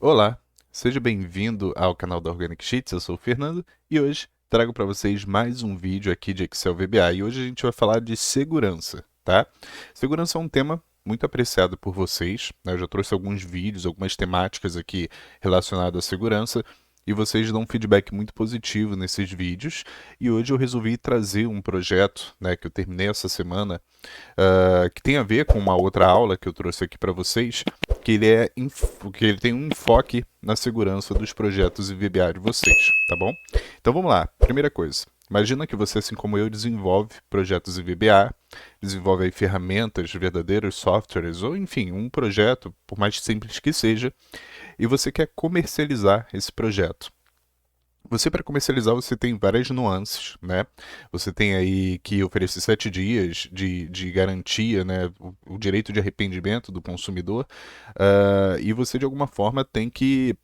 Olá, seja bem-vindo ao canal da Organic Sheets, eu sou o Fernando e hoje trago para vocês mais um vídeo aqui de Excel VBA e hoje a gente vai falar de segurança, tá? Segurança é um tema muito apreciado por vocês, né? Eu já trouxe alguns vídeos, algumas temáticas aqui relacionadas à segurança e vocês dão um feedback muito positivo nesses vídeos e hoje eu resolvi trazer um projeto, né, que eu terminei essa semana, que tem a ver com uma outra aula que eu trouxe aqui para vocês, que ele tem um enfoque na segurança dos projetos em VBA de vocês, tá bom? Então vamos lá. Primeira coisa, imagina que você, assim como eu, desenvolve projetos em VBA, desenvolve aí ferramentas, verdadeiros softwares, ou enfim, um projeto, por mais simples que seja, e você quer comercializar esse projeto. Você, para comercializar, você tem várias nuances, né? Você tem aí que oferecer 7 dias de garantia, né? O direito de arrependimento do consumidor, e você, de alguma forma, tem que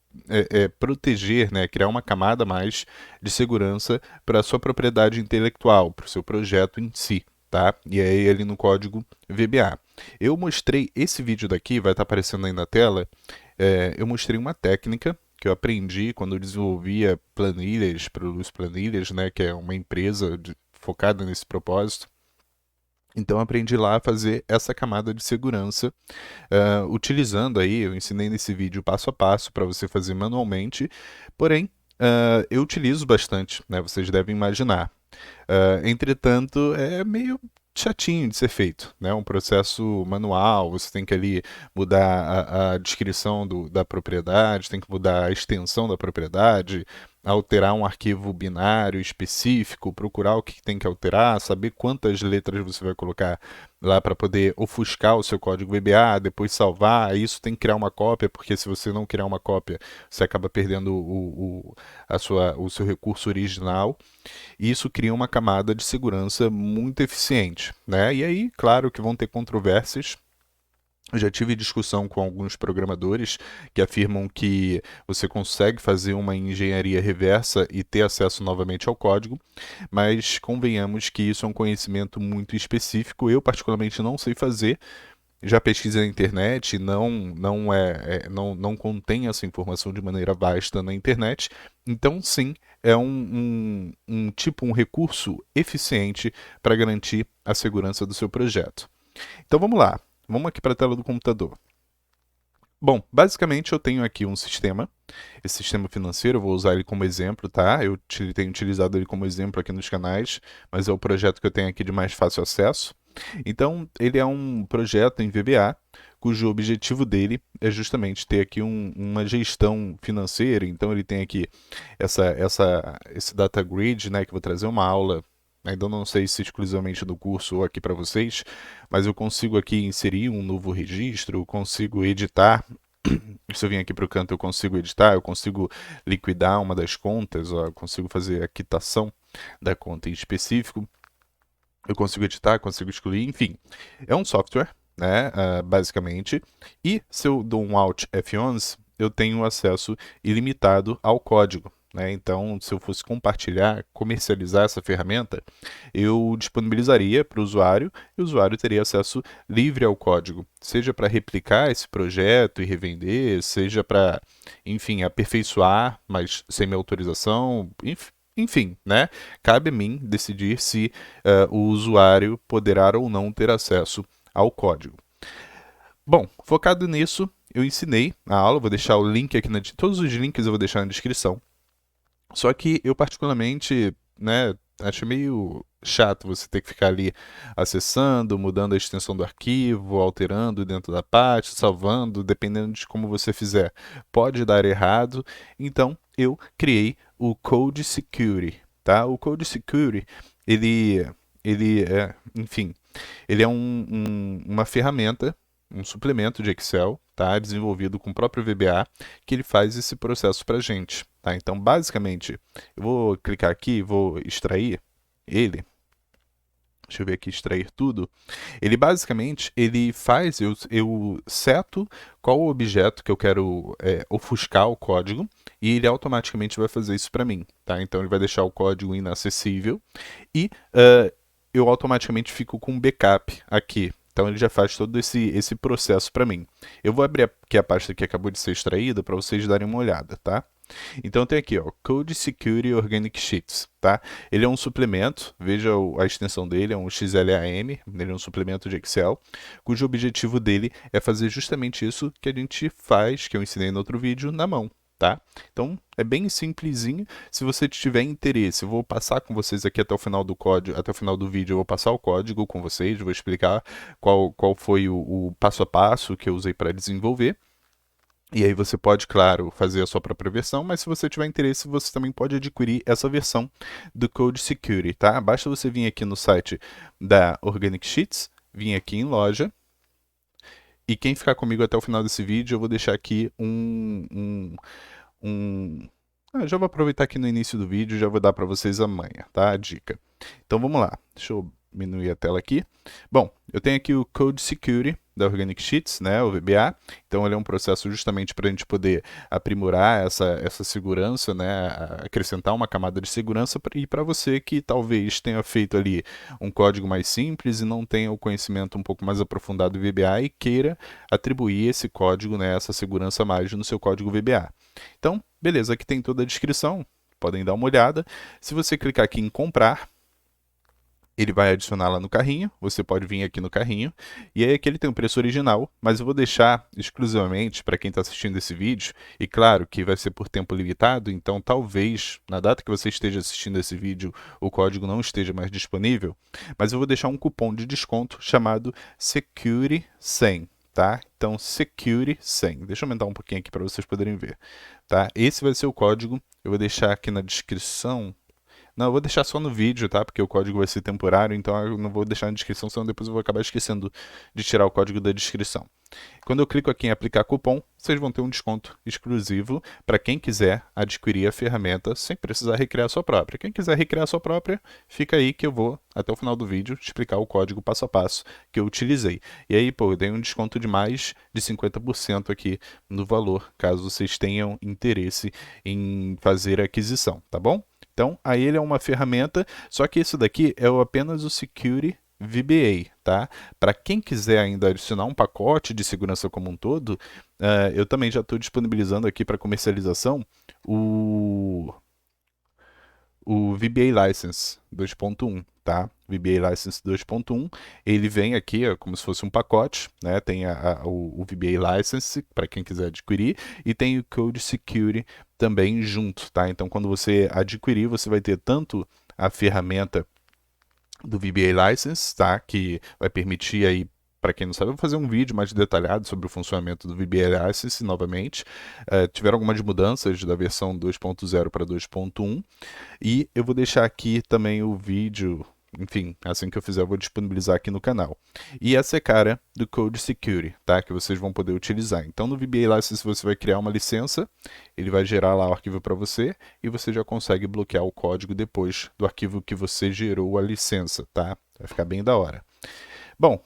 proteger, né? Criar uma camada a mais de segurança para a sua propriedade intelectual, para o seu projeto em si. Tá? E aí ali no código VBA. Eu mostrei esse vídeo daqui, vai estar aparecendo aí na tela. Eu mostrei uma técnica que eu aprendi quando eu desenvolvia planilhas para o Planilhas, né, que é uma empresa focada nesse propósito. Então eu aprendi lá a fazer essa camada de segurança, utilizando aí, eu ensinei nesse vídeo passo a passo para você fazer manualmente, porém eu utilizo bastante, né, vocês devem imaginar. Entretanto, é meio chatinho de ser feito, né? Um processo manual, você tem que ali mudar a descrição da propriedade, tem que mudar a extensão da propriedade, alterar um arquivo binário específico, procurar o que tem que alterar, saber quantas letras você vai colocar lá para poder ofuscar o seu código VBA, depois salvar, isso tem que criar uma cópia, porque se você não criar uma cópia, você acaba perdendo o seu recurso original. E isso cria uma camada de segurança muito eficiente, né? E aí, claro que vão ter controvérsias. Eu já tive discussão com alguns programadores que afirmam que você consegue fazer uma engenharia reversa e ter acesso novamente ao código, mas convenhamos que isso é um conhecimento muito específico. Eu, particularmente, não sei fazer, já pesquisei na internet, não contém essa informação de maneira vasta na internet. Então, sim, é um recurso eficiente para garantir a segurança do seu projeto. Então, vamos lá. Vamos aqui para a tela do computador. Bom, basicamente eu tenho aqui um sistema, esse sistema financeiro, eu vou usar ele como exemplo, tá? Eu tenho utilizado ele como exemplo aqui nos canais, mas é o projeto que eu tenho aqui de mais fácil acesso. Então, ele é um projeto em VBA, cujo objetivo dele é justamente ter aqui uma gestão financeira. Então, ele tem aqui esse data grid, né, que eu vou trazer uma aula. Ainda não sei se exclusivamente do curso ou aqui para vocês, mas eu consigo aqui inserir um novo registro, eu consigo editar. Se eu vim aqui para o canto, eu consigo editar, eu consigo liquidar uma das contas, ó, eu consigo fazer a quitação da conta em específico. Eu consigo editar, consigo excluir, enfim. É um software, né, basicamente. E se eu dou um Alt F11, eu tenho acesso ilimitado ao código. Né? Então, se eu fosse compartilhar, comercializar essa ferramenta, eu disponibilizaria para o usuário e o usuário teria acesso livre ao código, seja para replicar esse projeto e revender, seja para, enfim, aperfeiçoar, mas sem minha autorização, enfim, né? Cabe a mim decidir se o usuário poderá ou não ter acesso ao código. Bom, focado nisso, eu ensinei a aula, vou deixar o link aqui, todos os links eu vou deixar na descrição. Só que eu particularmente, né, acho meio chato você ter que ficar ali acessando, mudando a extensão do arquivo, alterando dentro da pasta, salvando, dependendo de como você fizer. Pode dar errado, então eu criei o Code Security, tá? O Code Security, ele é, enfim, ele é uma ferramenta, um suplemento de Excel, tá? Desenvolvido com o próprio VBA, que ele faz esse processo para a gente. Tá? Então, basicamente, eu vou clicar aqui, vou extrair ele. Deixa eu ver aqui, extrair tudo. Ele basicamente, ele faz, eu seto qual o objeto que eu quero ofuscar o código e ele automaticamente vai fazer isso para mim. Tá? Então ele vai deixar o código inacessível e eu automaticamente fico com um backup aqui. Então ele já faz todo esse processo para mim. Eu vou abrir aqui a pasta que acabou de ser extraída para vocês darem uma olhada, tá? Então tem aqui, ó, Code Security Organic Sheets, tá? Ele é um suplemento, veja a extensão dele, é um XLAM, ele é um suplemento de Excel, cujo objetivo dele é fazer justamente isso que a gente faz, que eu ensinei no outro vídeo, na mão, tá? Então é bem simplesinho. Se você tiver interesse, eu vou passar com vocês aqui até o final do código, até o final do vídeo, eu vou passar o código com vocês, vou explicar qual foi o passo a passo que eu usei para desenvolver. E aí você pode, claro, fazer a sua própria versão, mas se você tiver interesse, você também pode adquirir essa versão do Code Security, tá? Basta você vir aqui no site da Organic Sheets, vir aqui em loja, e quem ficar comigo até o final desse vídeo, eu vou deixar aqui já vou aproveitar aqui no início do vídeo e já vou dar para vocês a manha, tá? A dica. Então vamos lá, deixa eu diminuir a tela aqui. Bom, eu tenho aqui o Code Security da Organic Sheets, né, o VBA. Então ele é um processo justamente para a gente poder aprimorar essa segurança, né, acrescentar uma camada de segurança e para você que talvez tenha feito ali um código mais simples e não tenha o conhecimento um pouco mais aprofundado do VBA e queira atribuir esse código, né, essa segurança a mais no seu código VBA. Então, beleza, aqui tem toda a descrição, podem dar uma olhada. Se você clicar aqui em comprar, ele vai adicionar lá no carrinho, você pode vir aqui no carrinho, e aí aqui ele tem o preço original, mas eu vou deixar exclusivamente para quem está assistindo esse vídeo, e claro que vai ser por tempo limitado, então talvez na data que você esteja assistindo esse vídeo o código não esteja mais disponível, mas eu vou deixar um cupom de desconto chamado Security100. Tá? Então, Security 100. Deixa eu aumentar um pouquinho aqui para vocês poderem ver. Tá? Esse vai ser o código. Eu vou deixar aqui na descrição. Não, eu vou deixar só no vídeo, tá? Porque o código vai ser temporário, então eu não vou deixar na descrição, senão depois eu vou acabar esquecendo de tirar o código da descrição. Quando eu clico aqui em aplicar cupom, vocês vão ter um desconto exclusivo para quem quiser adquirir a ferramenta sem precisar recriar a sua própria. Quem quiser recriar a sua própria, fica aí que eu vou, até o final do vídeo, explicar o código passo a passo que eu utilizei. E aí, pô, eu dei um desconto de mais de 50% aqui no valor, caso vocês tenham interesse em fazer a aquisição, tá bom? Então, aí ele é uma ferramenta, só que isso daqui é apenas o Security VBA, tá? Para quem quiser ainda adicionar um pacote de segurança como um todo, eu também já estou disponibilizando aqui para comercialização o VBA License 2.1, tá? VBA License 2.1, ele vem aqui como se fosse um pacote, né? Tem o VBA License para quem quiser adquirir e tem o Code Security também junto, tá? Então quando você adquirir, você vai ter tanto a ferramenta do VBA License, tá? Que vai permitir aí, para quem não sabe, eu vou fazer um vídeo mais detalhado sobre o funcionamento do VBA License novamente. Tiveram algumas mudanças da versão 2.0 para 2.1 e eu vou deixar aqui também o vídeo, enfim, assim que eu fizer eu vou disponibilizar aqui no canal. E essa é a cara do Code Security, tá? Que vocês vão poder utilizar. Então no VBA License você vai criar uma licença, ele vai gerar lá o arquivo para você e você já consegue bloquear o código depois do arquivo que você gerou a licença, tá? Vai ficar bem da hora. Bom,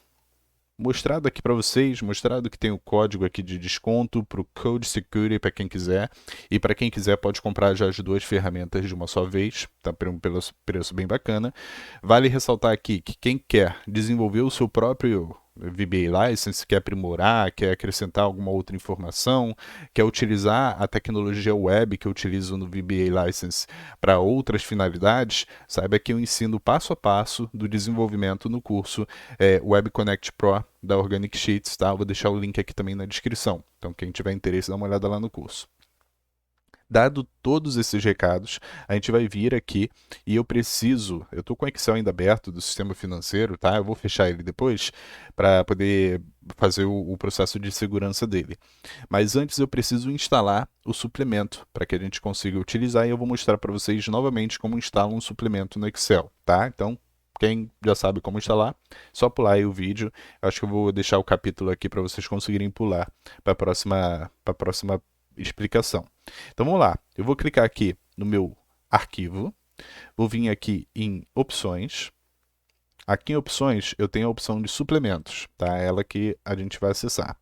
mostrado aqui para vocês, mostrado que tem o código aqui de desconto para o Code Security para quem quiser. E para quem quiser pode comprar já as duas ferramentas de uma só vez, tá? Por um preço bem bacana. Vale ressaltar aqui que quem quer desenvolver o seu próprio VBA License, quer aprimorar, quer acrescentar alguma outra informação, quer utilizar a tecnologia web que eu utilizo no VBA License para outras finalidades, saiba que eu ensino passo a passo do desenvolvimento no curso Web Connect Pro da Organic Sheets, tá? Eu vou deixar o link aqui também na descrição. Então quem tiver interesse, dá uma olhada lá no curso. Dado todos esses recados, a gente vai vir aqui e eu estou com o Excel ainda aberto do sistema financeiro, tá? Eu vou fechar ele depois para poder fazer o processo de segurança dele. Mas antes eu preciso instalar o suplemento para que a gente consiga utilizar e eu vou mostrar para vocês novamente como instala um suplemento no Excel, tá? Então, quem já sabe como instalar, só pular aí o vídeo. Eu acho que eu vou deixar o capítulo aqui para vocês conseguirem pular para a próxima explicação. Então vamos lá, eu vou clicar aqui no meu arquivo, vou vir aqui em opções, aqui em opções eu tenho a opção de suplementos, tá? Ela que a gente vai acessar.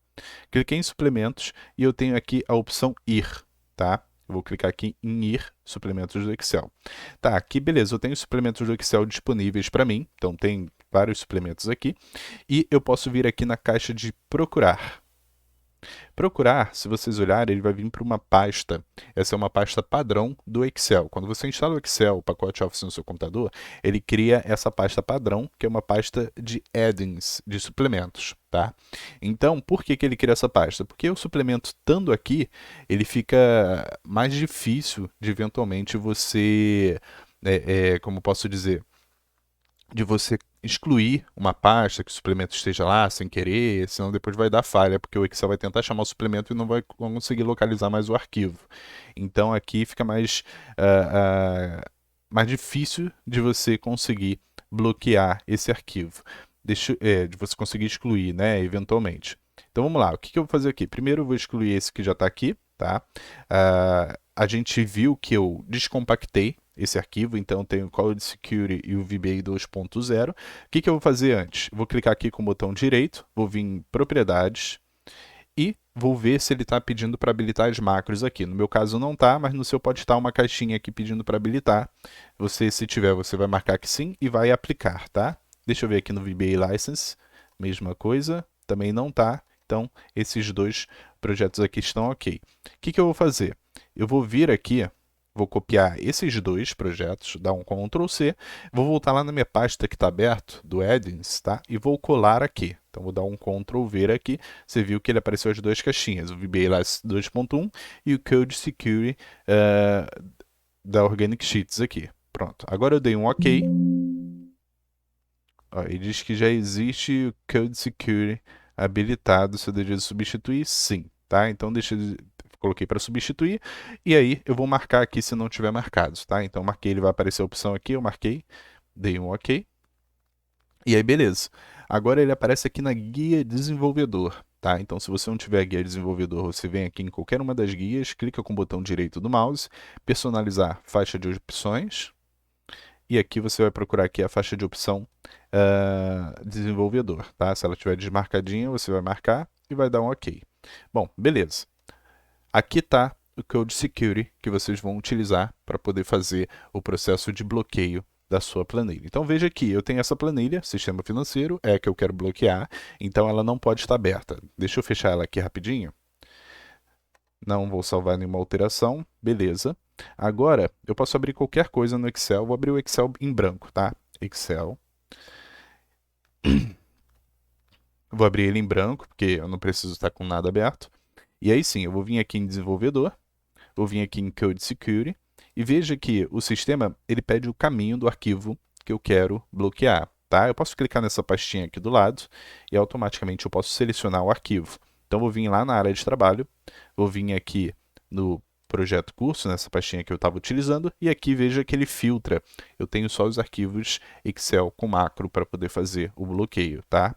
Cliquei em suplementos e eu tenho aqui a opção ir, tá? Eu vou clicar aqui em ir, suplementos do Excel. Tá, aqui beleza, eu tenho suplementos do Excel disponíveis para mim, então tem vários suplementos aqui, e eu posso vir aqui na caixa de procurar. Procurar, se vocês olharem, ele vai vir para uma pasta. Essa é uma pasta padrão do Excel. Quando você instala o Excel, o pacote Office no seu computador, ele cria essa pasta padrão, que é uma pasta de add-ins, de suplementos, tá? Então, por que que ele cria essa pasta? Porque o suplemento estando aqui, ele fica mais difícil de eventualmente você, como posso dizer, de você excluir uma pasta que o suplemento esteja lá sem querer, senão depois vai dar falha, porque o Excel vai tentar chamar o suplemento e não vai conseguir localizar mais o arquivo. Então aqui fica mais difícil de você conseguir bloquear esse arquivo, de você conseguir excluir, né, eventualmente. Então vamos lá, o que eu vou fazer aqui? Primeiro eu vou excluir esse que já está aqui, tá? A gente viu que eu descompactei esse arquivo, então tem o Code Security e o VBA 2.0. O que eu vou fazer antes? Vou clicar aqui com o botão direito, vou vir em Propriedades e vou ver se ele está pedindo para habilitar as macros aqui. No meu caso não está, mas no seu pode estar uma caixinha aqui pedindo para habilitar. Você, se tiver, você vai marcar que sim e vai aplicar, tá? Deixa eu ver aqui no VBA License, mesma coisa, também não está. Então, esses dois projetos aqui estão ok. O que eu vou fazer? Eu vou vir aqui, vou copiar esses dois projetos, dar um Ctrl C, vou voltar lá na minha pasta que está aberto, do Add-ins, tá? E vou colar aqui. Então, vou dar um Ctrl V aqui. Você viu que ele apareceu as duas caixinhas, o VBA License 2.1 e o Code Security da Organic Sheets aqui. Pronto. Agora eu dei um OK. Ó, ele diz que já existe o Code Security habilitado. Se eu desejo substituir, sim. Tá? Então, coloquei para substituir, e aí eu vou marcar aqui se não tiver marcado, tá? Então marquei, ele vai aparecer a opção aqui, eu marquei, dei um OK, e aí beleza. Agora ele aparece aqui na guia desenvolvedor, tá? Então se você não tiver a guia desenvolvedor, você vem aqui em qualquer uma das guias, clica com o botão direito do mouse, personalizar faixa de opções, e aqui você vai procurar aqui a faixa de opção desenvolvedor, tá? Se ela estiver desmarcadinha, você vai marcar e vai dar um OK. Bom, beleza. Aqui está o Code Security que vocês vão utilizar para poder fazer o processo de bloqueio da sua planilha. Então veja aqui, eu tenho essa planilha, sistema financeiro, é a que eu quero bloquear, então ela não pode estar aberta. Deixa eu fechar ela aqui rapidinho. Não vou salvar nenhuma alteração, beleza. Agora, eu posso abrir qualquer coisa no Excel, vou abrir o Excel em branco, tá? Excel. Vou abrir ele em branco, porque eu não preciso estar com nada aberto. E aí sim, eu vou vir aqui em desenvolvedor, vou vir aqui em Code Security, e veja que o sistema ele pede o caminho do arquivo que eu quero bloquear, tá? Eu posso clicar nessa pastinha aqui do lado, e automaticamente eu posso selecionar o arquivo. Então, vou vir lá na área de trabalho, vou vir aqui no projeto curso, nessa pastinha que eu estava utilizando, e aqui veja que ele filtra. Eu tenho só os arquivos Excel com macro para poder fazer o bloqueio, tá?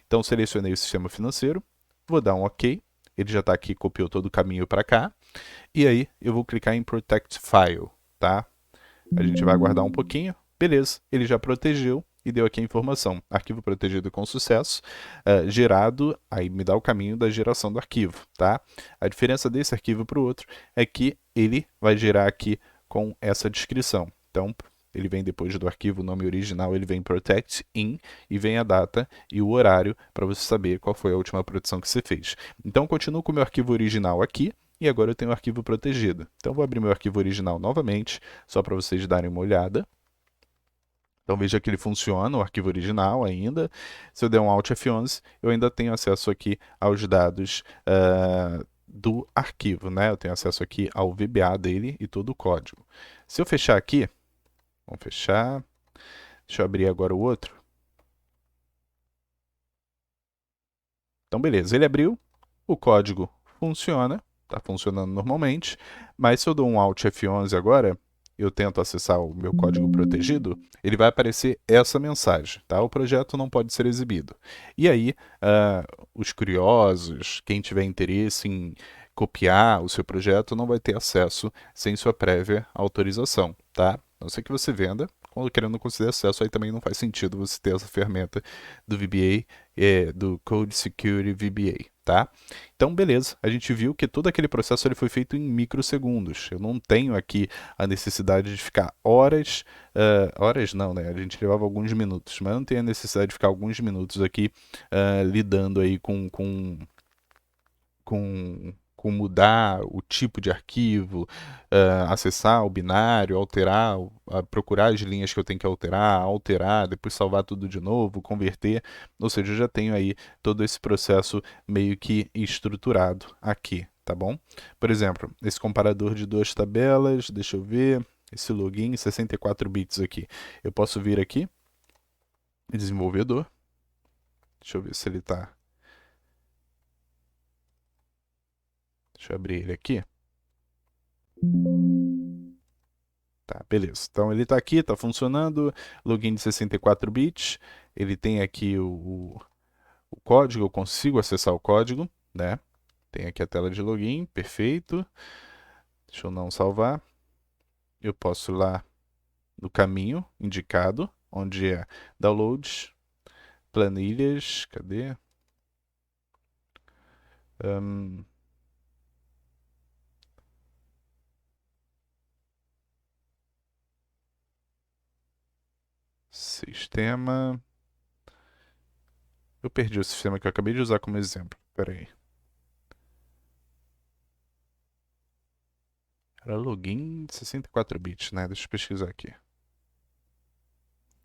Então, selecionei o sistema financeiro, vou dar um OK. Ele já está aqui, copiou todo o caminho para cá. E aí, eu vou clicar em Protect File, tá? A gente vai aguardar um pouquinho. Beleza, ele já protegeu e deu aqui a informação. Arquivo protegido com sucesso, gerado, aí me dá o caminho da geração do arquivo, tá? A diferença desse arquivo para o outro é que ele vai gerar aqui com essa descrição. Então, ele vem depois do arquivo, o nome original, ele vem protect in e vem a data e o horário para você saber qual foi a última produção que você fez. Então, continuo com o meu arquivo original aqui e agora eu tenho o arquivo protegido. Então, vou abrir meu arquivo original novamente, só para vocês darem uma olhada. Então, veja que ele funciona, o arquivo original ainda. Se eu der um Alt F11, eu ainda tenho acesso aqui aos dados do arquivo, né? Eu tenho acesso aqui ao VBA dele e todo o código. Se eu fechar aqui, vamos fechar. Deixa eu abrir agora o outro. Então, beleza, ele abriu, o código funciona, está funcionando normalmente, mas se eu dou um Alt F11 agora, eu tento acessar o meu código protegido, ele vai aparecer essa mensagem, tá? O projeto não pode ser exibido. E aí, os curiosos, quem tiver interesse em copiar o seu projeto, não vai ter acesso sem sua prévia autorização, tá? A não ser que você venda, querendo conceder acesso, aí também não faz sentido você ter essa ferramenta do VBA, do Code Security VBA, tá? Então, beleza, a gente viu que todo aquele processo ele foi feito em microsegundos. Eu não tenho aqui a necessidade de ficar horas, horas não, né? A gente levava alguns minutos, mas eu não tenho a necessidade de ficar alguns minutos aqui lidando aí com mudar o tipo de arquivo, acessar o binário, alterar, procurar as linhas que eu tenho que alterar, depois salvar tudo de novo, converter. Ou seja, eu já tenho aí todo esse processo meio que estruturado aqui, tá bom? Por exemplo, esse comparador de duas tabelas, deixa eu ver, esse login 64 bits aqui. Eu posso vir aqui, desenvolvedor, deixa eu ver se ele está. Deixa eu abrir ele aqui. Tá, beleza. Então ele está aqui, está funcionando. Login de 64 bits. Ele tem aqui o código, eu consigo acessar o código, né? Tem aqui a tela de login, perfeito. Deixa eu não salvar. Eu posso ir lá no caminho indicado, onde é downloads, planilhas, cadê? Ahn, sistema. Eu perdi o sistema que eu acabei de usar como exemplo. Espera aí. Era login de 64 bits, né? Deixa eu pesquisar aqui.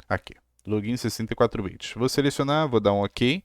Aqui. Login 64 bits. Vou selecionar, vou dar um OK.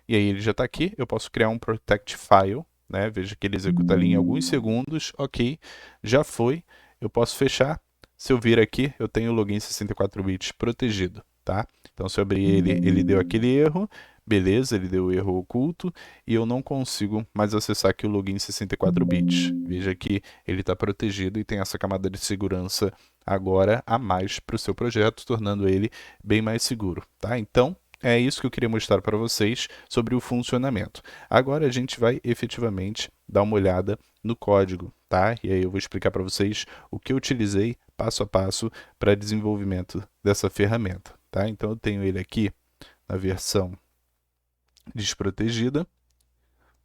E aí ele já está aqui. Eu posso criar um protect file, né? Veja que ele executa ali em alguns segundos. OK. Já foi. Eu posso fechar. Se eu vir aqui, eu tenho o login 64 bits protegido, tá? Então se eu abrir ele, ele deu aquele erro. Beleza, ele deu o erro oculto e eu não consigo mais acessar aqui o login 64 bits. Veja que ele está protegido e tem essa camada de segurança agora a mais para o seu projeto, tornando ele bem mais seguro, tá? Então, é isso que eu queria mostrar para vocês sobre o funcionamento. Agora a gente vai efetivamente dar uma olhada no código, tá? E aí eu vou explicar para vocês o que eu utilizei passo a passo para desenvolvimento dessa ferramenta, tá? Então eu tenho ele aqui na versão desprotegida.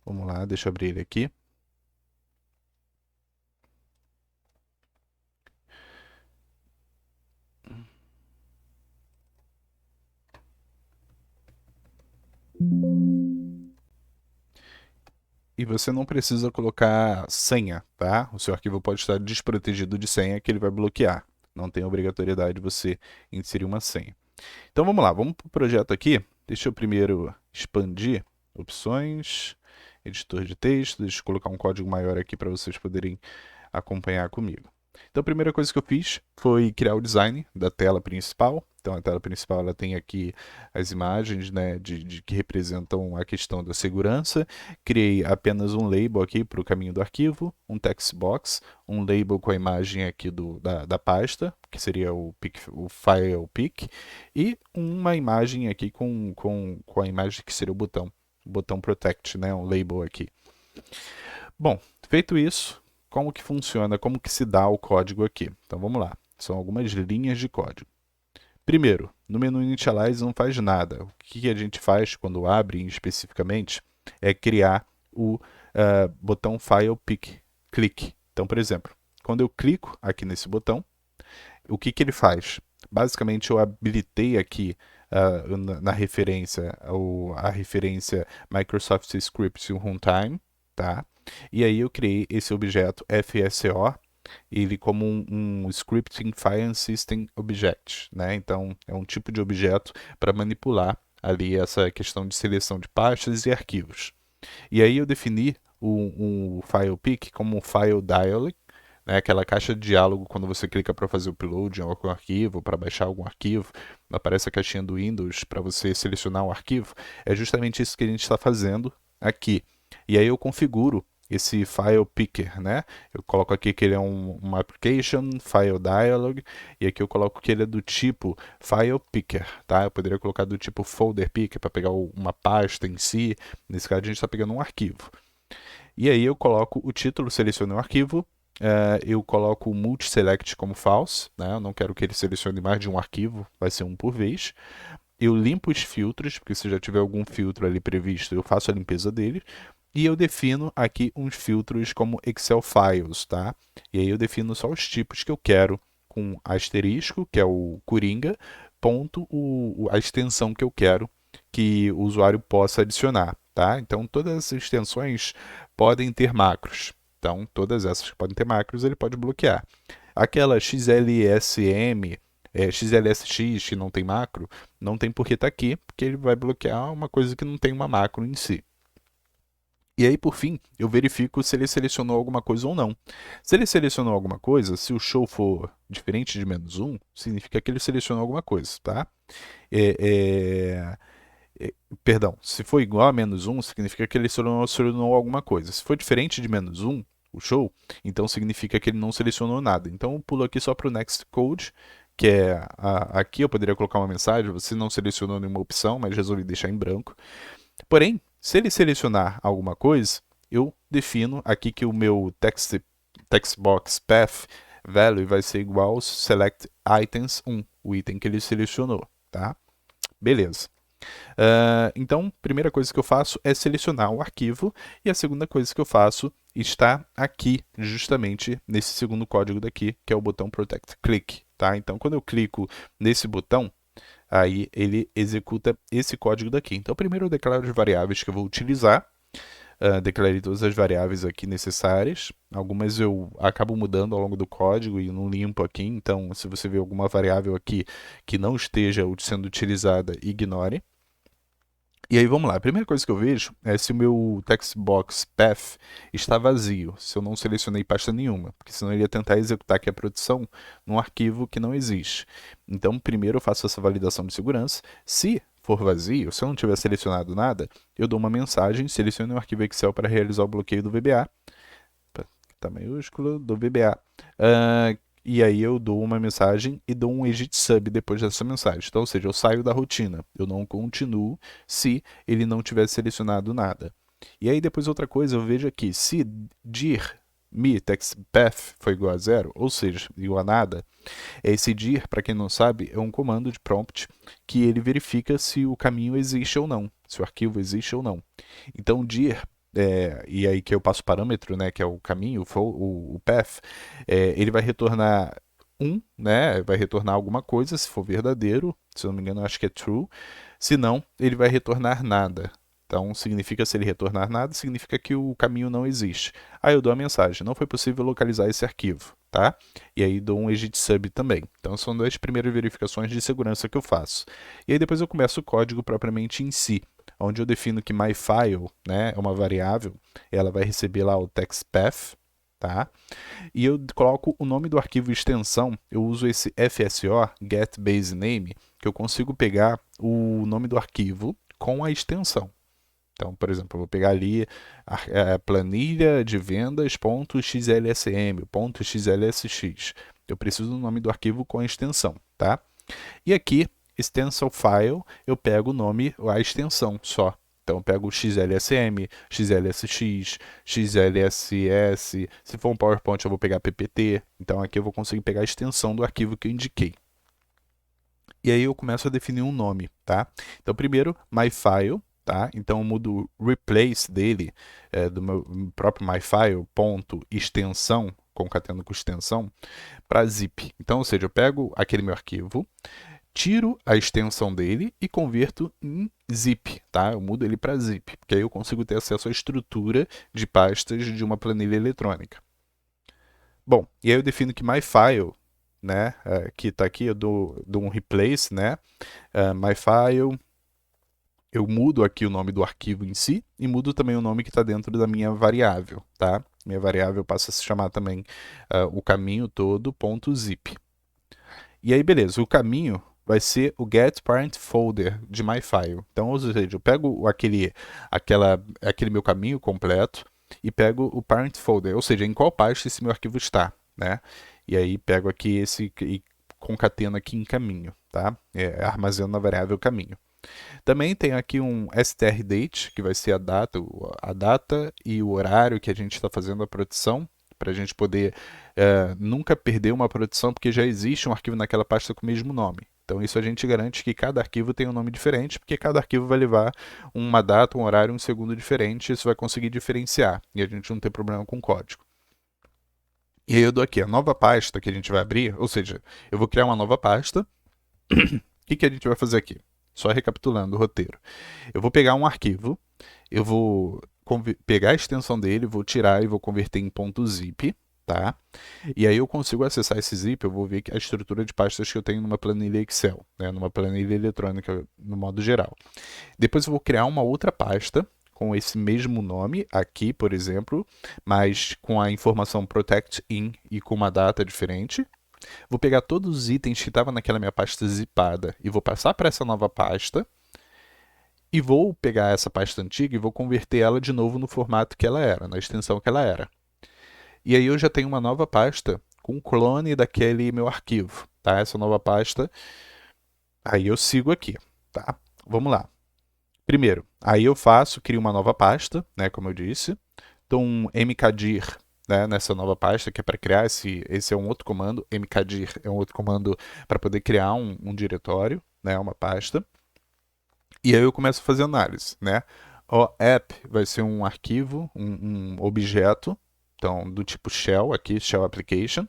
Vamos lá, deixa eu abrir ele aqui. E você não precisa colocar senha, tá? O seu arquivo pode estar desprotegido de senha que ele vai bloquear. Não tem obrigatoriedade de você inserir uma senha. Então vamos lá, vamos para o projeto aqui. Deixa eu primeiro expandir opções, editor de texto, deixa eu colocar um código maior aqui para vocês poderem acompanhar comigo. Então a primeira coisa que eu fiz foi criar o design da tela principal. Então a tela principal ela tem aqui as imagens, né, de que representam a questão da segurança. Criei apenas um label aqui para o caminho do arquivo, um text box, um label com a imagem aqui da pasta, que seria o file pic, e uma imagem aqui com a imagem que seria o botão protect, né, um label aqui. Bom, feito isso, como que funciona, como que se dá o código aqui? Então vamos lá, são algumas linhas de código. Primeiro, no menu Initialize não faz nada. O que a gente faz quando abre especificamente é criar o botão File Pick Click. Então, por exemplo, quando eu clico aqui nesse botão, o que ele faz? Basicamente, eu habilitei aqui na referência a referência Microsoft Scripts Runtime, tá? E aí eu criei esse objeto FSO, ele como um Scripting File System Object, né? Então é um tipo de objeto para manipular ali essa questão de seleção de pastas e arquivos. E aí eu defini o file pick como um file dialog, né? Aquela caixa de diálogo quando você clica para fazer o upload em algum arquivo, para baixar algum arquivo, aparece a caixinha do Windows para você selecionar um arquivo. É justamente isso que a gente está fazendo aqui. E aí eu configuro esse file picker, né? Eu coloco aqui que ele é uma application, file dialog, e aqui eu coloco que ele é do tipo file picker, tá? Eu poderia colocar do tipo folder picker para pegar uma pasta em si. Nesse caso a gente está pegando um arquivo. E aí eu coloco o título, seleciono o arquivo, eu coloco o multi-select como false, né? Eu não quero que ele selecione mais de um arquivo, vai ser um por vez. eu limpo os filtros, porque se já tiver algum filtro ali previsto, eu faço a limpeza deles. E eu defino aqui uns filtros como Excel Files, tá? E aí eu defino só os tipos que eu quero com asterisco, que é o Coringa, ponto, a extensão que eu quero que o usuário possa adicionar, tá? Então, todas as extensões podem ter macros. Então, todas essas que podem ter macros, ele pode bloquear. Aquela XLSM, XLSX, que não tem macro, não tem por que estar aqui, porque ele vai bloquear uma coisa que não tem uma macro em si. E aí, por fim, eu verifico se ele selecionou alguma coisa ou não. Se ele selecionou alguma coisa, se o show for diferente de -1, significa que ele selecionou alguma coisa, tá? É, perdão, se for igual a -1, significa que ele selecionou alguma coisa. Se for diferente de -1, o show, então significa que ele não selecionou nada. Então eu pulo aqui só para o Next Code, que é aqui eu poderia colocar uma mensagem, você não selecionou nenhuma opção, mas resolvi deixar em branco. Porém, se ele selecionar alguma coisa, eu defino aqui que o meu textbox path value vai ser igual ao select items 1, o item que ele selecionou, tá? Beleza. Então, a primeira coisa que eu faço é selecionar o arquivo e a segunda coisa que eu faço está aqui, justamente nesse segundo código daqui, que é o botão Protect Click, tá? Então, quando eu clico nesse botão, aí ele executa esse código daqui. Então, primeiro eu declaro as variáveis que eu vou utilizar. Declarei todas as variáveis aqui necessárias. Algumas eu acabo mudando ao longo do código e não limpo aqui. Então, se você vê alguma variável aqui que não esteja sendo utilizada, ignore. E aí vamos lá, a primeira coisa que eu vejo é se o meu textbox path está vazio, se eu não selecionei pasta nenhuma, porque senão ele ia tentar executar aqui a produção num arquivo que não existe. Então primeiro eu faço essa validação de segurança. Se for vazio, se eu não tiver selecionado nada, eu dou uma mensagem, selecione o arquivo Excel para realizar o bloqueio do VBA, tá maiúsculo, do VBA. E aí eu dou uma mensagem e dou um exit sub depois dessa mensagem. Então, ou seja, eu saio da rotina, eu não continuo se ele não tiver selecionado nada. E aí depois outra coisa, eu vejo aqui, se dir me text path foi igual a 0, ou seja, igual a nada, esse dir, para quem não sabe, é um comando de prompt que ele verifica se o caminho existe ou não, se o arquivo existe ou não. Então, dir e aí que eu passo o parâmetro, né, que é o caminho, o path, ele vai retornar né, vai retornar alguma coisa, se for verdadeiro, se eu não me engano, acho que é true, se não, ele vai retornar nada. Então, significa se ele retornar nada, significa que o caminho não existe. Aí eu dou a mensagem, não foi possível localizar esse arquivo, tá? E aí dou um exit sub também. Então, são duas primeiras verificações de segurança que eu faço. E aí depois eu começo o código propriamente em si, onde eu defino que myFile, né, é uma variável, ela vai receber lá o text path, tá? E eu coloco o nome do arquivo extensão, eu uso esse FSO, get base name, que eu consigo pegar o nome do arquivo com a extensão. Então, por exemplo, eu vou pegar ali a planilha de vendas.xlsm, .xlsx. Eu preciso do nome do arquivo com a extensão, tá? E aqui, extensão file, eu pego o nome, a extensão só. Então, eu pego o XLSM, XLSX, XLSS. Se for um PowerPoint, eu vou pegar PPT. Então, aqui eu vou conseguir pegar a extensão do arquivo que eu indiquei. E aí eu começo a definir um nome, tá? Então, primeiro, myFile, tá? Então, eu mudo o replace dele, do meu próprio myFile, ponto, extensão, concateno com extensão, para zip. Então, ou seja, eu pego aquele meu arquivo, tiro a extensão dele e converto em zip, tá? Eu mudo ele para zip, porque aí eu consigo ter acesso à estrutura de pastas de uma planilha eletrônica. Bom, e aí eu defino que myFile, né, que está aqui, eu dou um replace, né, myFile, eu mudo aqui o nome do arquivo em si e mudo também o nome que está dentro da minha variável, tá? Minha variável passa a se chamar também o caminho todo .zip. E aí, beleza, o caminho vai ser o get parent folder de myFile. Então, ou seja, eu pego aquele meu caminho completo e pego o parent folder, ou seja, em qual pasta esse meu arquivo está, né? E aí pego aqui e concateno aqui em caminho, tá? Armazeno na variável caminho. Também tem aqui um strdate, que vai ser a data e o horário que a gente está fazendo a produção, para a gente poder nunca perder uma produção, porque já existe um arquivo naquela pasta com o mesmo nome. Então isso a gente garante que cada arquivo tem um nome diferente, porque cada arquivo vai levar uma data, um horário, um segundo diferente, isso vai conseguir diferenciar, e a gente não tem problema com código. E aí eu dou aqui a nova pasta que a gente vai abrir, ou seja, eu vou criar uma nova pasta. O que a gente vai fazer aqui? Só recapitulando o roteiro. Eu vou pegar um arquivo, eu vou pegar a extensão dele, vou tirar e vou converter em .zip, tá? E aí eu consigo acessar esse zip, eu vou ver a estrutura de pastas que eu tenho numa planilha Excel, né? Numa planilha eletrônica no modo geral. Depois eu vou criar uma outra pasta com esse mesmo nome aqui, por exemplo, mas com a informação protect in e com uma data diferente. Vou pegar todos os itens que estavam naquela minha pasta zipada e vou passar para essa nova pasta. E vou pegar essa pasta antiga e vou converter ela de novo no formato que ela era, na extensão que ela era. E aí eu já tenho uma nova pasta com clone daquele meu arquivo, tá? Essa nova pasta, aí eu sigo aqui, tá? Vamos lá. Primeiro, aí eu crio uma nova pasta, né, como eu disse. Dou um mkdir, né, nessa nova pasta, que é para criar esse é um outro comando. Mkdir é um outro comando para poder criar um diretório, né, uma pasta. E aí eu começo a fazer análise, né? O app vai ser um arquivo, um objeto, então do tipo shell aqui, shell application.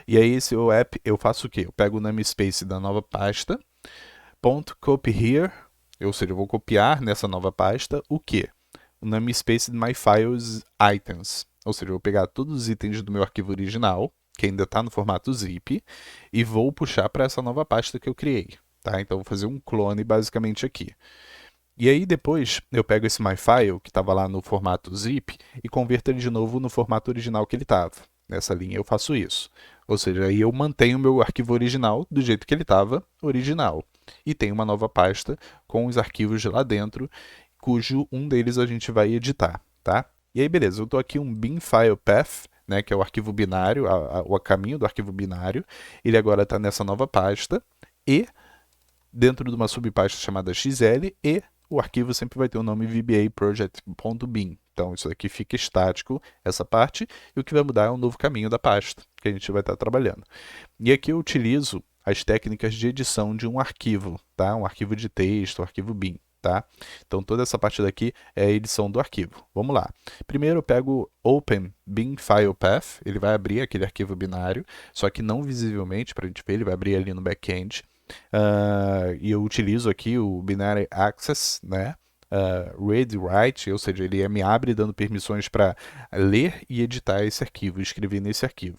E aí esse o app eu faço o quê? Eu pego o namespace da nova pasta, .copy here, ou seja, eu vou copiar nessa nova pasta o quê? O namespace de my files items, ou seja, eu vou pegar todos os itens do meu arquivo original, que ainda está no formato zip, e vou puxar para essa nova pasta que eu criei. Tá? Então, vou fazer um clone basicamente aqui. E aí depois eu pego esse myfile, que estava lá no formato zip, e converto ele de novo no formato original que ele estava. Nessa linha eu faço isso. Ou seja, aí eu mantenho o meu arquivo original do jeito que ele estava, original. E tenho uma nova pasta com os arquivos lá dentro, cujo um deles a gente vai editar. Tá? E aí beleza, eu estou aqui um bin file path, né, que é o arquivo binário, o caminho do arquivo binário. Ele agora está nessa nova pasta. E dentro de uma subpasta chamada XL, e o arquivo sempre vai ter o nome vba-project.bin. Então isso aqui fica estático, essa parte, e o que vai mudar é um novo caminho da pasta que a gente vai estar trabalhando. E aqui eu utilizo as técnicas de edição de um arquivo, tá? Um arquivo de texto, um arquivo bin. Tá? Então toda essa parte daqui é a edição do arquivo. Vamos lá. Primeiro eu pego Open Bin File Path, ele vai abrir aquele arquivo binário, só que não visivelmente, para a gente ver, ele vai abrir ali no back-end. E eu utilizo aqui o Binary Access, né? Read Write, ou seja, ele me abre dando permissões para ler e editar esse arquivo, escrever nesse arquivo.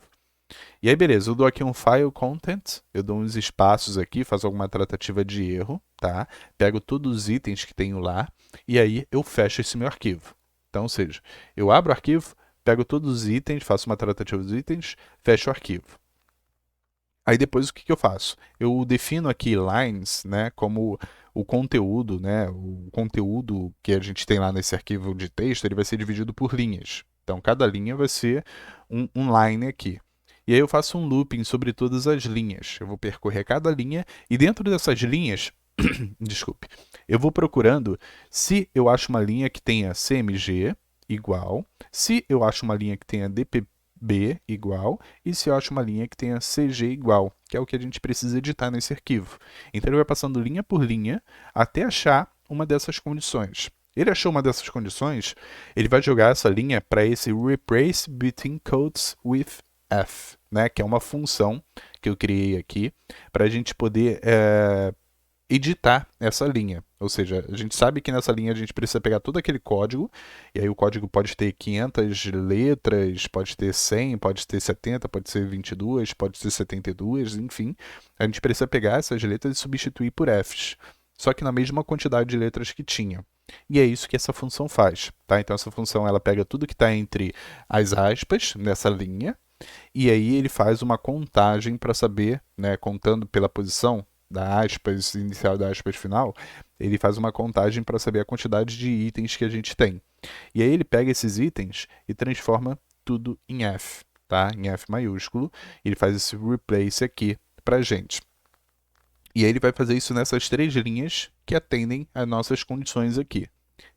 E aí, beleza, eu dou aqui um File Content, eu dou uns espaços aqui, faço alguma tratativa de erro, tá? Pego todos os itens que tenho lá e aí eu fecho esse meu arquivo. Então, ou seja, eu abro o arquivo, pego todos os itens, faço uma tratativa dos itens, fecho o arquivo. Aí depois o que eu faço? Eu defino aqui lines, né, como o conteúdo, né, o conteúdo que a gente tem lá nesse arquivo de texto, ele vai ser dividido por linhas. Então cada linha vai ser um line aqui. E aí eu faço um looping sobre todas as linhas. Eu vou percorrer cada linha e dentro dessas linhas, desculpe, eu vou procurando se eu acho uma linha que tenha CMG igual, se eu acho uma linha que tenha DPB igual, e se eu acho uma linha que tenha CG igual, que é o que a gente precisa editar nesse arquivo. Então ele vai passando linha por linha até achar uma dessas condições. Ele achou uma dessas condições, ele vai jogar essa linha para esse replace between codes with F, né, que é uma função que eu criei aqui para a gente poder editar essa linha. Ou seja, a gente sabe que nessa linha a gente precisa pegar todo aquele código, e aí o código pode ter 500 letras, pode ter 100, pode ter 70, pode ser 22, pode ser 72, enfim. A gente precisa pegar essas letras e substituir por Fs, só que na mesma quantidade de letras que tinha. E é isso que essa função faz, tá? Então essa função ela pega tudo que está entre as aspas nessa linha, e aí ele faz uma contagem para saber, né, contando pela posição da aspas inicial da aspas final, ele faz uma contagem para saber a quantidade de itens que a gente tem. E aí ele pega esses itens e transforma tudo em F, tá? Em F maiúsculo. Ele faz esse replace aqui para a gente. E aí ele vai fazer isso nessas três linhas que atendem às nossas condições aqui.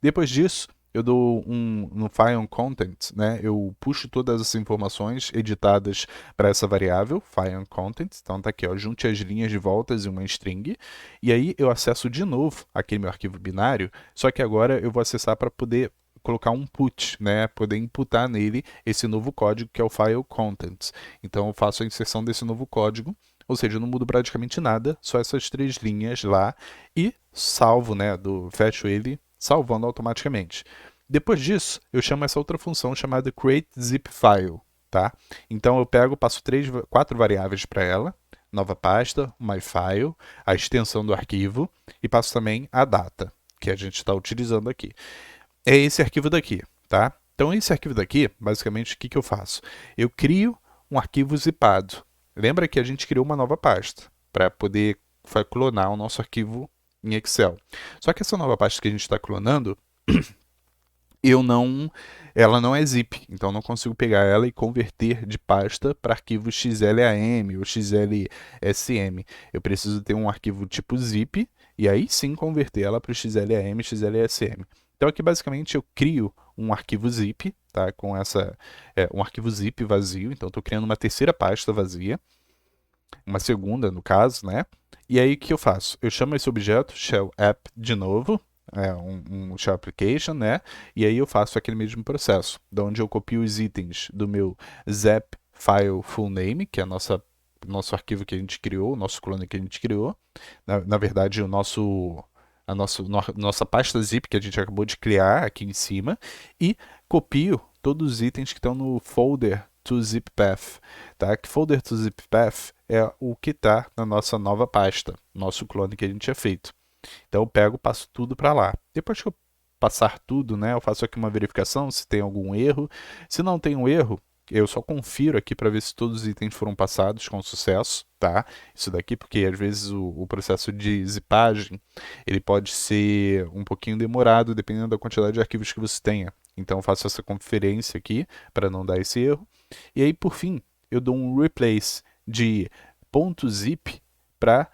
Depois disso, eu dou no file on content, né? Eu puxo todas as informações editadas para essa variável, file on content. Então tá aqui, ó, junte as linhas de voltas em uma string. E aí eu acesso de novo aquele meu arquivo binário, só que agora eu vou acessar para poder colocar um put, né? Poder imputar nele esse novo código que é o file contents. Então eu faço a inserção desse novo código, ou seja, eu não mudo praticamente nada, só essas 3 linhas lá e salvo, né? Fecho ele salvando automaticamente. Depois disso, eu chamo essa outra função chamada createZipFile, tá? Então eu pego, passo 4 variáveis para ela, nova pasta, myFile, a extensão do arquivo e passo também a data que a gente está utilizando aqui. É esse arquivo daqui, tá? Então esse arquivo daqui, basicamente, o que eu faço? Eu crio um arquivo zipado. Lembra que a gente criou uma nova pasta para poder clonar o nosso arquivo em Excel. Só que essa nova pasta que a gente está clonando, ela não é zip, então eu não consigo pegar ela e converter de pasta para arquivo XLAM ou XLSM. Eu preciso ter um arquivo tipo zip e aí sim converter ela para o XLAM, XLSM. Então aqui basicamente eu crio um arquivo zip, tá? Com um arquivo zip vazio, então estou criando uma terceira pasta vazia, uma segunda no caso, né? E aí o que eu faço? Eu chamo esse objeto shell app de novo, um shell application, né? E aí eu faço aquele mesmo processo, de onde eu copio os itens do meu zap file full name, que é nosso arquivo que a gente criou, o nosso clone que a gente criou. Na verdade, nossa pasta zip que a gente acabou de criar aqui em cima, e copio todos os itens que estão no folder to zippath, tá? Que folder to zippath é o que está na nossa nova pasta, nosso clone que a gente tinha feito. Então eu pego, passo tudo para lá. Depois que eu passar tudo, né, eu faço aqui uma verificação se tem algum erro. Se não tem um erro, eu só confiro aqui para ver se todos os itens foram passados com sucesso, tá? Isso daqui porque às vezes o processo de zipagem ele pode ser um pouquinho demorado dependendo da quantidade de arquivos que você tenha. Então eu faço essa conferência aqui para não dar esse erro. E aí por fim eu dou um replace de .zip para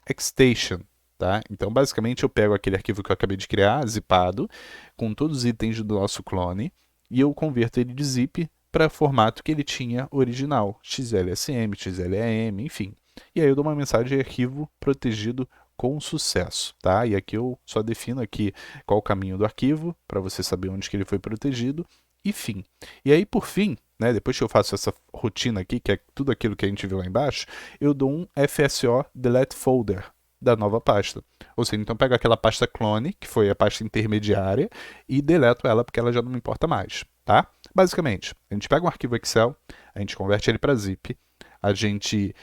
.extension. Tá? Então, basicamente, eu pego aquele arquivo que eu acabei de criar, zipado, com todos os itens do nosso clone, e eu converto ele de zip para formato que ele tinha original, XLSM, XLAM, enfim. E aí eu dou uma mensagem de arquivo protegido com sucesso, tá? E aqui eu só defino aqui qual o caminho do arquivo, para você saber onde que ele foi protegido, e fim. E aí, por fim, né, depois que eu faço essa rotina aqui, que é tudo aquilo que a gente viu lá embaixo, eu dou um FSO delete folder da nova pasta. Ou seja, então pego aquela pasta clone, que foi a pasta intermediária, e deleto ela porque ela já não me importa mais, tá? Basicamente, a gente pega um arquivo Excel, a gente converte ele para zip, a gente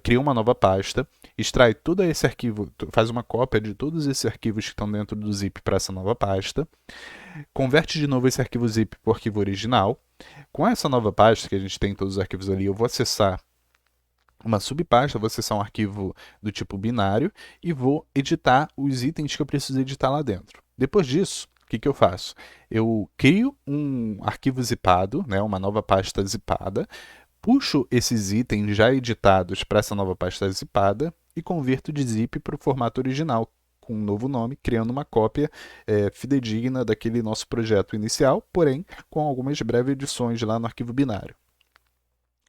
cria uma nova pasta, extrai todo esse arquivo, faz uma cópia de todos esses arquivos que estão dentro do zip para essa nova pasta, converte de novo esse arquivo zip para o arquivo original. Com essa nova pasta que a gente tem todos os arquivos ali, eu vou acessar uma subpasta, vou acessar um arquivo do tipo binário e vou editar os itens que eu preciso editar lá dentro. Depois disso, o que eu faço? Eu crio um arquivo zipado, né, uma nova pasta zipada, puxo esses itens já editados para essa nova pasta zipada e converto de zip para o formato original, com um novo nome, criando uma cópia fidedigna daquele nosso projeto inicial, porém com algumas breves edições lá no arquivo binário.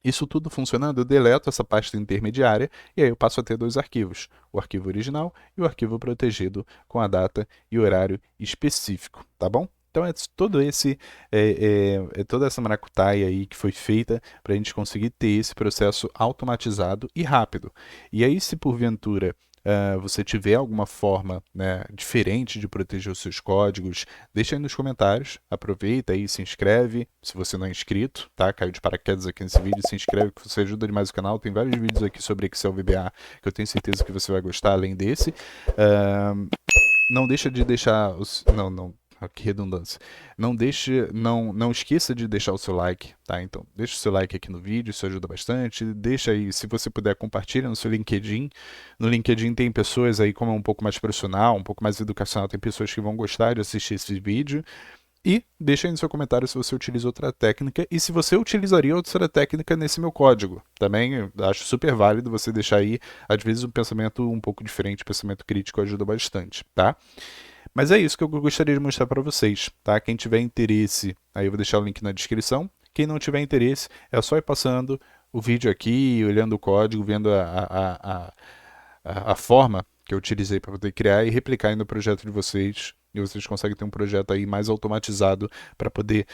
Isso tudo funcionando, eu deleto essa pasta intermediária e aí eu passo a ter 2 arquivos, o arquivo original e o arquivo protegido com a data e horário específico, tá bom? Então toda essa maracutaia aí que foi feita para a gente conseguir ter esse processo automatizado e rápido. E aí, se porventura você tiver alguma forma, né, diferente de proteger os seus códigos, deixa aí nos comentários, aproveita aí, se inscreve, se você não é inscrito, tá? Caiu de paraquedas aqui nesse vídeo, se inscreve que você ajuda demais o canal, tem vários vídeos aqui sobre Excel VBA que eu tenho certeza que você vai gostar, além desse. Não deixa de deixar que redundância. Não esqueça de deixar o seu like, tá? Então, deixa o seu like aqui no vídeo, isso ajuda bastante. Deixa aí, se você puder, compartilha no seu LinkedIn. No LinkedIn tem pessoas aí, como é um pouco mais profissional, um pouco mais educacional, tem pessoas que vão gostar de assistir esse vídeo. E deixa aí no seu comentário se você utiliza outra técnica e se você utilizaria outra técnica nesse meu código. Também eu acho super válido você deixar aí, às vezes, um pensamento um pouco diferente, pensamento crítico ajuda bastante, tá? Mas é isso que eu gostaria de mostrar para vocês, tá? Quem tiver interesse, aí eu vou deixar o link na descrição. Quem não tiver interesse, é só ir passando o vídeo aqui, olhando o código, vendo a forma que eu utilizei para poder criar e replicar aí no projeto de vocês. E vocês conseguem ter um projeto aí mais automatizado para poder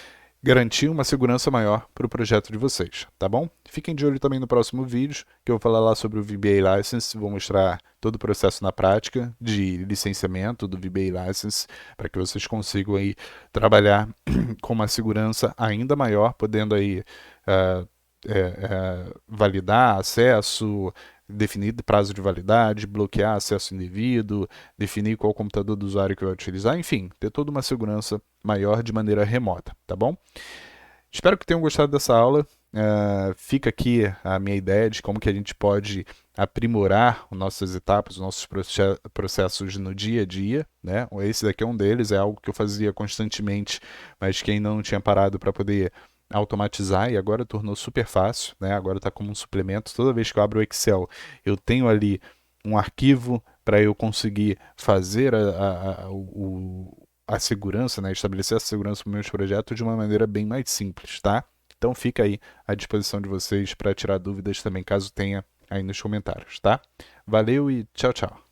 garantir uma segurança maior para o projeto de vocês, tá bom? Fiquem de olho também no próximo vídeo, que eu vou falar lá sobre o VBA License, vou mostrar todo o processo na prática de licenciamento do VBA License, para que vocês consigam aí trabalhar com uma segurança ainda maior, podendo aí validar acesso, definir prazo de validade, bloquear acesso indevido, definir qual computador do usuário que vai utilizar, enfim, ter toda uma segurança maior de maneira remota, tá bom? Espero que tenham gostado dessa aula. Fica aqui a minha ideia de como que a gente pode aprimorar as nossas etapas, os nossos processos no dia a dia, né? Esse daqui é um deles, é algo que eu fazia constantemente, mas que ainda não tinha parado para poder automatizar e agora tornou super fácil, né? Agora está como um suplemento. Toda vez que eu abro o Excel, eu tenho ali um arquivo para eu conseguir fazer a segurança, né? Estabelecer a segurança para meus projetos de uma maneira bem mais simples, tá? Então fica aí à disposição de vocês para tirar dúvidas também, caso tenha aí nos comentários, tá? Valeu e tchau, tchau.